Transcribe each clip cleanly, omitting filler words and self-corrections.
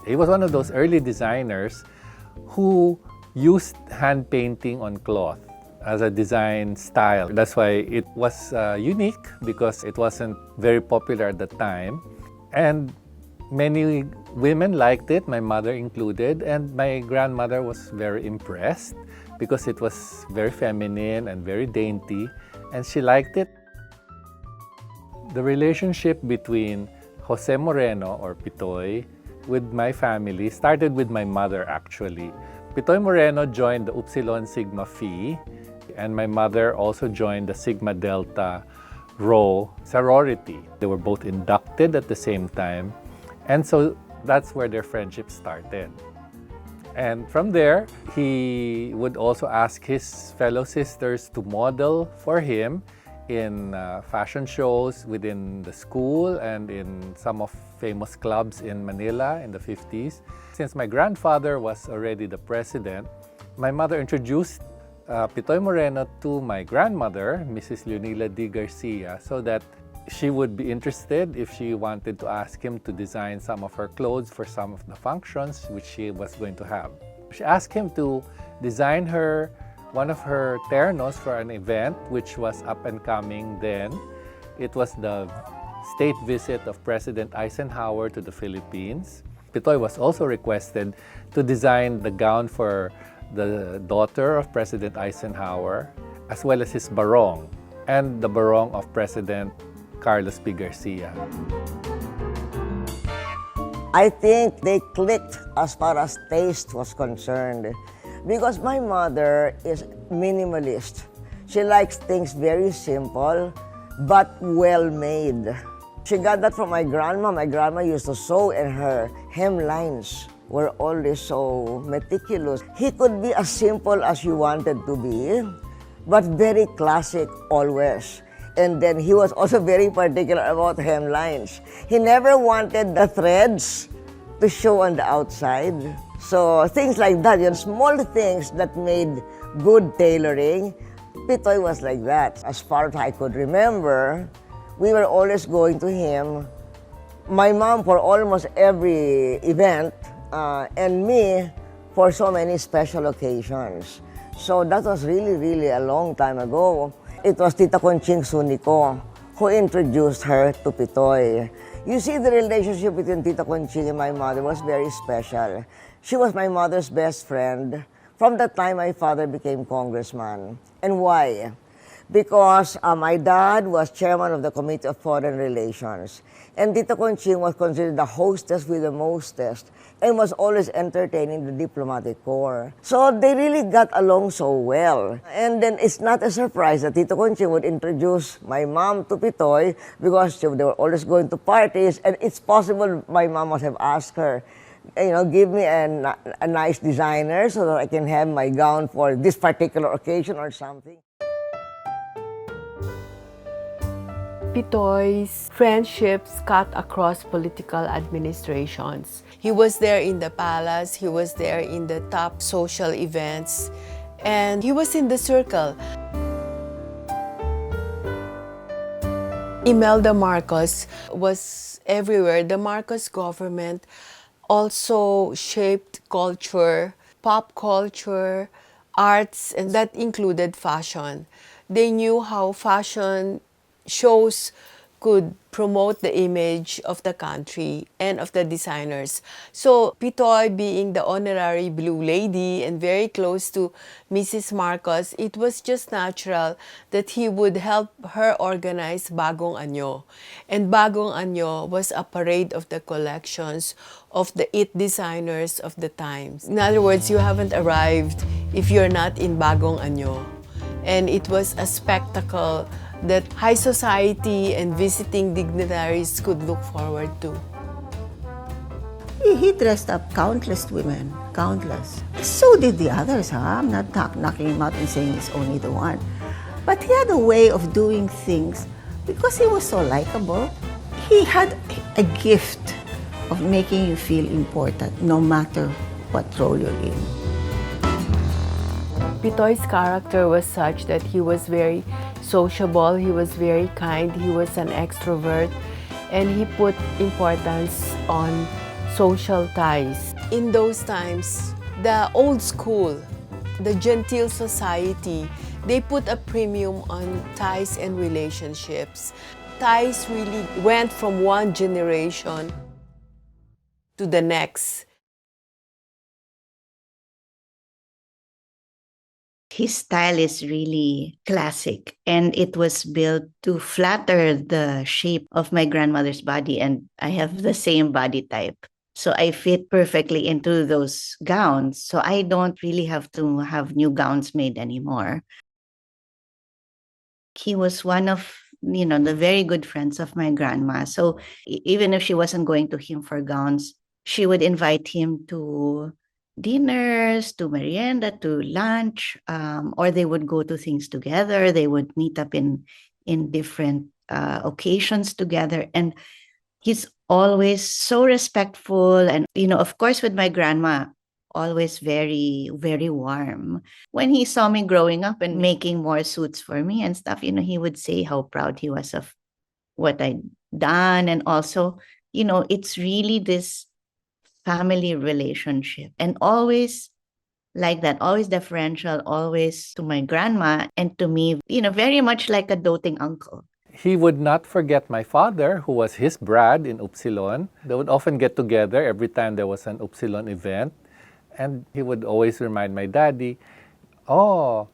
He was one of those early designers who used hand painting on cloth as a design style. That's why it was unique, because it wasn't very popular at the time. And many women liked it, my mother included, and my grandmother was very impressed because it was very feminine and very dainty, and she liked it. The relationship between Jose Moreno, or Pitoy, with my family started with my mother, actually. Pitoy Moreno joined the Upsilon Sigma Phi, and my mother also joined the Sigma Delta Rho sorority. They were both inducted at the same time, and so that's where their friendship started. And from there, he would also ask his fellow sisters to model for him in fashion shows within the school and in some of famous clubs in Manila in the 50s. Since my grandfather was already the president, my mother introduced Pitoy Moreno to my grandmother, Mrs. Leonila D. Garcia, so that she would be interested if she wanted to ask him to design some of her clothes for some of the functions which she was going to have. She asked him to design her one of her ternos for an event which was up and coming then. It was the state visit of President Eisenhower to the Philippines. Pitoy was also requested to design the gown for the daughter of President Eisenhower, as well as his barong, and the barong of President Carlos P. Garcia. I think they clicked as far as taste was concerned, because my mother is minimalist. She likes things very simple, but well-made. She got that from my grandma. My grandma used to sew, and her hemlines were always so meticulous. He could be as simple as you wanted to be, but very classic always. And then he was also very particular about hemlines. He never wanted the threads to show on the outside. So things like that, small things that made good tailoring. Pitoy was like that. As far as I could remember, we were always going to him. My mom for almost every event, and me for so many special occasions. So that was really, really a long time ago. It was Tita Conching Sunico who introduced her to Pitoy. You see, the relationship between Tita Conching and my mother was very special. She was my mother's best friend from the time my father became congressman. And why? Because my dad was chairman of the Committee of Foreign Relations, and Tita Conching was considered the hostess with the mostest, and was always entertaining the diplomatic corps. So they really got along so well. And then it's not a surprise that Tita Conching would introduce my mom to Pitoy, because they were always going to parties, and it's possible my mom must have asked her, give me a nice designer so that I can have my gown for this particular occasion or something. Pitoy's friendships cut across political administrations. He was there in the palace, he was there in the top social events, and he was in the circle. Imelda Marcos was everywhere. The Marcos government also shaped culture, pop culture, arts, and that included fashion. They knew how fashion shows could promote the image of the country and of the designers. So Pitoy, being the honorary Blue Lady and very close to Mrs. Marcos, it was just natural that he would help her organize Bagong Anyo. And Bagong Anyo was a parade of the collections of the it designers of the times. In other words, you haven't arrived if you're not in Bagong Anyo. And it was a spectacle that high society and visiting dignitaries could look forward to. He dressed up countless women, countless. So did the others, I'm not knocking him out and saying he's only the one. But he had a way of doing things because he was so likable. He had a gift of making you feel important no matter what role you're in. Pitoy's character was such that he was very sociable, he was very kind, he was an extrovert, and he put importance on social ties. In those times, the old school, the genteel society, they put a premium on ties and relationships. Ties really went from one generation to the next. His style is really classic, and it was built to flatter the shape of my grandmother's body, and I have the same body type. So I fit perfectly into those gowns. So I don't really have to have new gowns made anymore. He was one of, the very good friends of my grandma. So even if she wasn't going to him for gowns, she would invite him to dinners, to merienda, to lunch, or they would go to things together. They would meet up in different occasions together. And he's always so respectful. And, of course, with my grandma, always very, very warm. When he saw me growing up and making more suits for me and stuff, he would say how proud he was of what I'd done. And also, it's really this family relationship, and always like that, always deferential, always to my grandma and to me, very much like a doting uncle. He would not forget my father, who was his Brad in Upsilon. They would often get together every time there was an Upsilon event. And he would always remind my daddy, oh,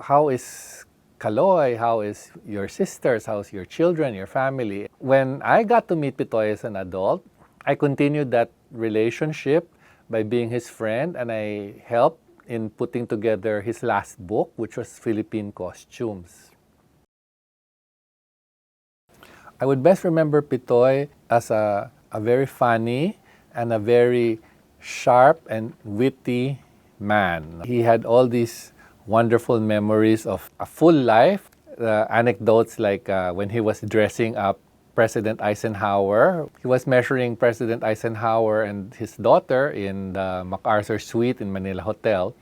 how is Caloy? How is your sisters? How's your children, your family? When I got to meet Pitoy as an adult, I continued that relationship by being his friend, and I helped in putting together his last book, which was Philippine Costumes. I would best remember Pitoy as a very funny and a very sharp and witty man. He had all these wonderful memories of a full life. Anecdotes like when he was dressing up President Eisenhower. He was measuring President Eisenhower and his daughter in the MacArthur Suite in Manila Hotel.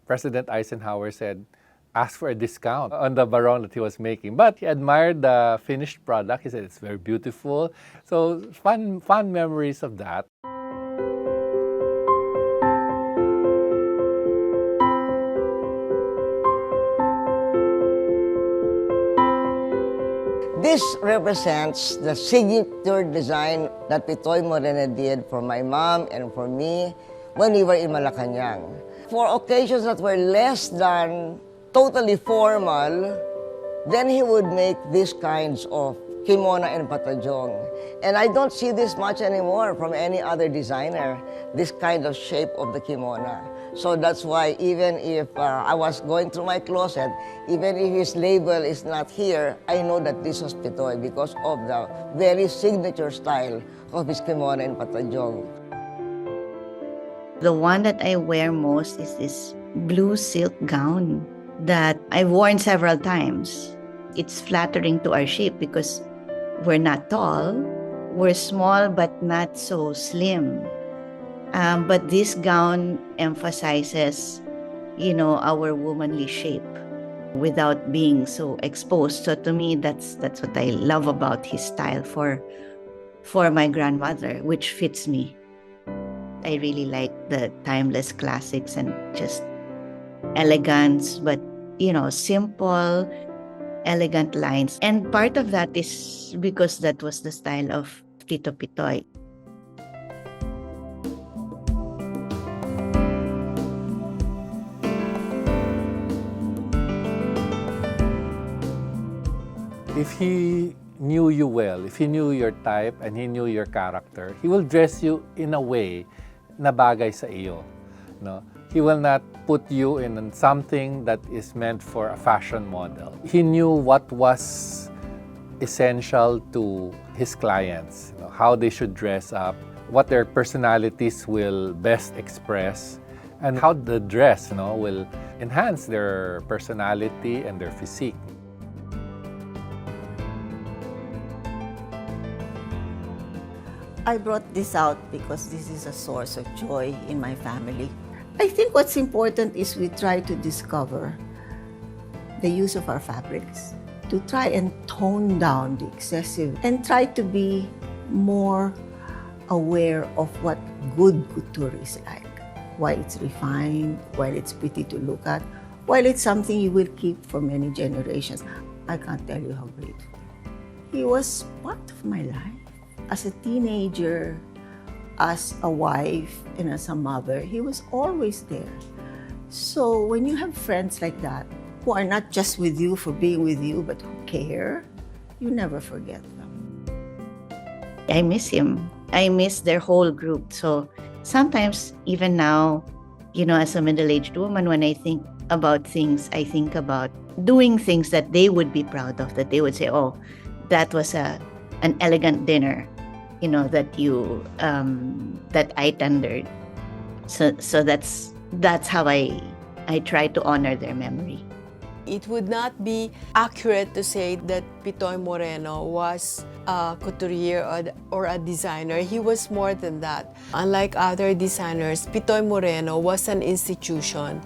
President Eisenhower said, ask for a discount on the barong that he was making. But he admired the finished product. He said, it's very beautiful. So fun memories of that. This represents the signature design that Pitoy Moreno did for my mom and for me when we were in Malacanang. For occasions that were less than totally formal, then he would make these kinds of kimono and patajong. And I don't see this much anymore from any other designer, this kind of shape of the kimono. So that's why even if I was going through my closet, even if his label is not here, I know that this was Pitoy because of the very signature style of his kimono and patajong. The one that I wear most is this blue silk gown that I've worn several times. It's flattering to our shape because we're not tall, we're small but not so slim. But this gown emphasizes, our womanly shape without being so exposed. So to me, that's what I love about his style for my grandmother, which fits me. I really like the timeless classics and just elegance, but simple, elegant lines. And part of that is because that was the style of Tito Pitoy. If he knew you well, if he knew your type and he knew your character, he will dress you in a way na bagay sa iyo. No? He will not put you in something that is meant for a fashion model. He knew what was essential to his clients, how they should dress up, what their personalities will best express, and how the dress will enhance their personality and their physique. I brought this out because this is a source of joy in my family. I think what's important is we try to discover the use of our fabrics, to try and tone down the excessive and try to be more aware of what good couture is like. Why it's refined, why it's pretty to look at, why it's something you will keep for many generations. I can't tell you how grateful. He was part of my life. As a teenager, as a wife, and as a mother, he was always there. So when you have friends like that, who are not just with you for being with you, but who care, you never forget them. I miss him. I miss their whole group. So sometimes, even now, as a middle-aged woman, when I think about things, I think about doing things that they would be proud of, that they would say, oh, that was an elegant dinner, that I tendered. So that's how I try to honor their memory. It would not be accurate to say that Pitoy Moreno was a couturier or a designer. He was more than that. Unlike other designers, Pitoy Moreno was an institution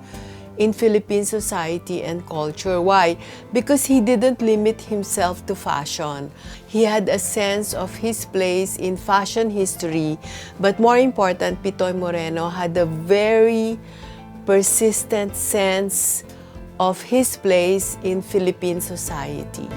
in Philippine society and culture. Why? Because he didn't limit himself to fashion. He had a sense of his place in fashion history, but more important, Pitoy Moreno had a very persistent sense of his place in Philippine society.